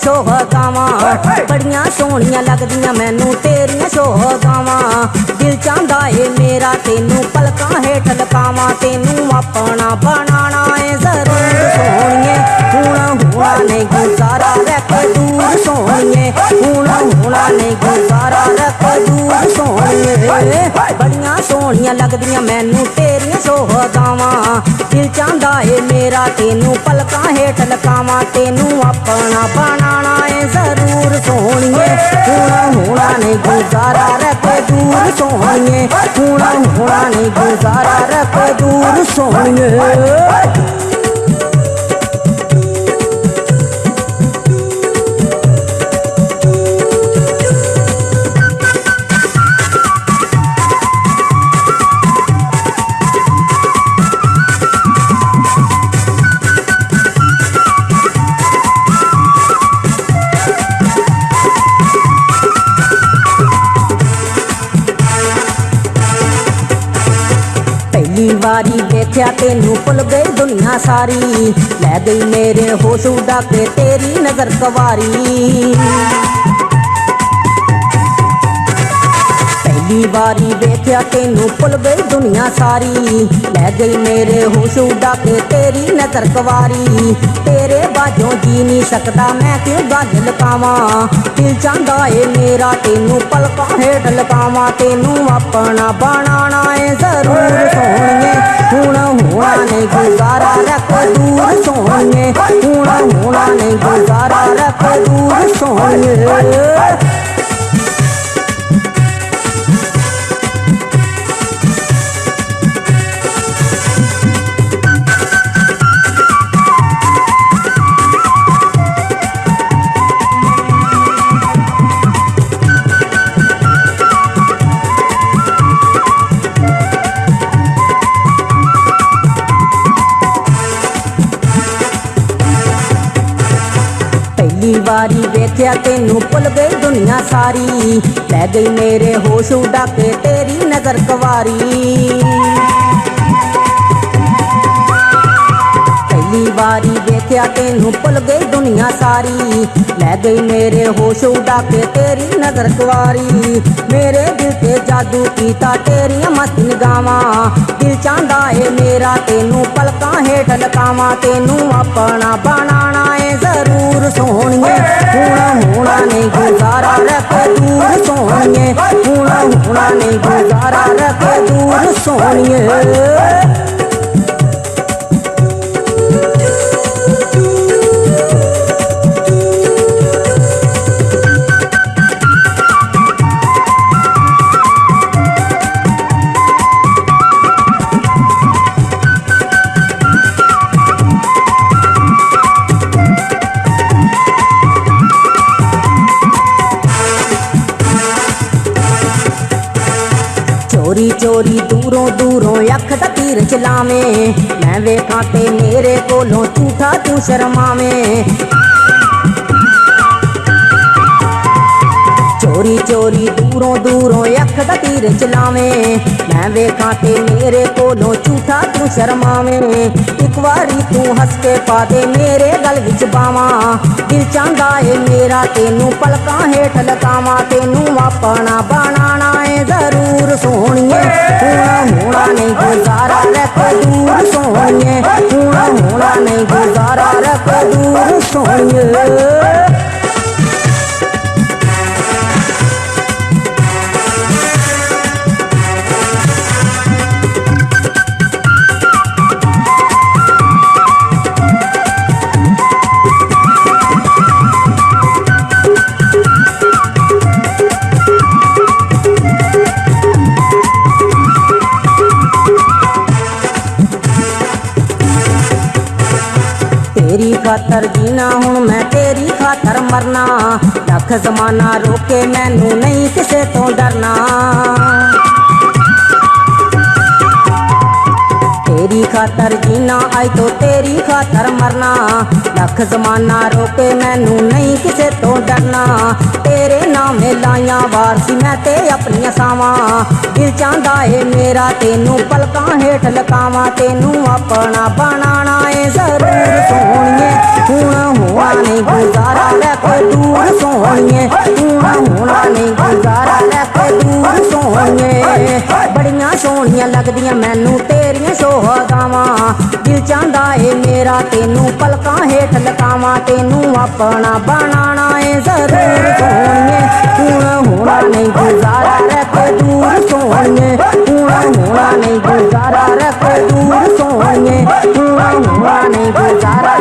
सोहगावां बड़ियां सोहणियां लगदियां मैनू तेरियां सोहगावां दिल चाहंदा ए मेरा तेनू पलकां हेठ लकावां तेनू अपना बनाना ए जरूर सोहणिए हुण होना नहीं गुजारा रख दूर सोहणिए हुण होना नहीं गुजारा रख दूर सोहणिए बड़ियां सोहणियां लगदियां मैनू तेरियां सोहगावां दिल चाहंदा ए मेरा तेनू पलकां हेठ लकावां तेनू अपना बनाना ए जरूर सोहणिए हुण होना नहीं गुजारा रख दूर सोहणिए हुण होना नहीं गुजारा रख दूर सोहणिए। पहली बारी देखा तेनू भुल गई दुनिया सारी लै गई मेरे होश उड़ा के तेरी नजर कवारी पहली बारी देखा तेनू भुल गई दुनिया सारी लै गई मेरे होश उड़ा के तेरी नजर कवारी तेरे बाजों जी नहीं सकता मैं क्यों गज लकावां दिल चाहंदा ए मेरा तेनू पलकां हेठ लकावां तेनू अपना बनाना ए जरूर सोहणिए हुण होना नहीं गुजारा रख दूर सोहणिए हुण होना नहीं गुजारा रख दूर सोहणिए। पहली बारी देखा तेनू भुल गई दुनिया सारी लै गई मेरे होश उड़ा के तेरी नजर कवारी पहली बारी देखा तेनू भुल गई दुनिया सारी लै गई मेरे होश उड़ा के तेरी नजर कवारी मेरे दिल ते जादू कीता तेरियां मस्त निगावां दिल चाहंदा ए मेरा तेनू पलकां हेठ लकावां तेनू अपना बनाना ए जरूर सोहणिए हुण होना नहीं गुजारा रख दूर सोहणिए हुण होना नहीं गुजारा रख दूर सोहणिए। चोरी चोरी दूरों दूरों अख दा तीर चलावें मैं वेखां ते मेरे कोलों झूठा तू शर्मावें चोरी चोरी दूरों दूरों अख दा तीर चलावें मैं वेखां ते मेरे कोलों झूठा तू शर्मावें एक बारी तू हंस के पा दे मेरे गल विच बावां दिल चाहंदा ए मेरा तेनू पलकां हेठ लकावां तेनू अपना बनाना ए जरूर सोहणिए हुण होना नहीं गुजारा रख दूर सोहणिए हुण होना नहीं गुजारा रख दूर सोहणिए। तेरी खातर जीना हुण मैं तेरी खातर मरना लख जमाना रोके मैनू नहीं किसे तो डरना तेरी खातर जीना आई तो तेरी खातर मरना लख जमाना रोके मैनू नहीं किसे तो डरना तेरे नामे लाइया वारसी मैं ते अपनियां सावां दिल चाहंदा ए मेरा तेनू पलकां हेठ लकावां तेनू अपना बनाना ए जरूर सोहणिए हुण होना नहीं गुजारा रख सोनिए हुण होना नहीं गुजारा रख दूर सोनिए बड़ियां सोहणियां लगदियां मैनू तेरियां शोहदावां दिल चाहंदा ए मेरा तेनू पलकां हेठ लकावां तेनू अपना बनाना ए जरूर सोनिए हुण होना नहीं गुजारा रख दूर सोनिए हुण होना नहीं गुजारा रख दूर सोनिए हुण होना नहीं गुजारा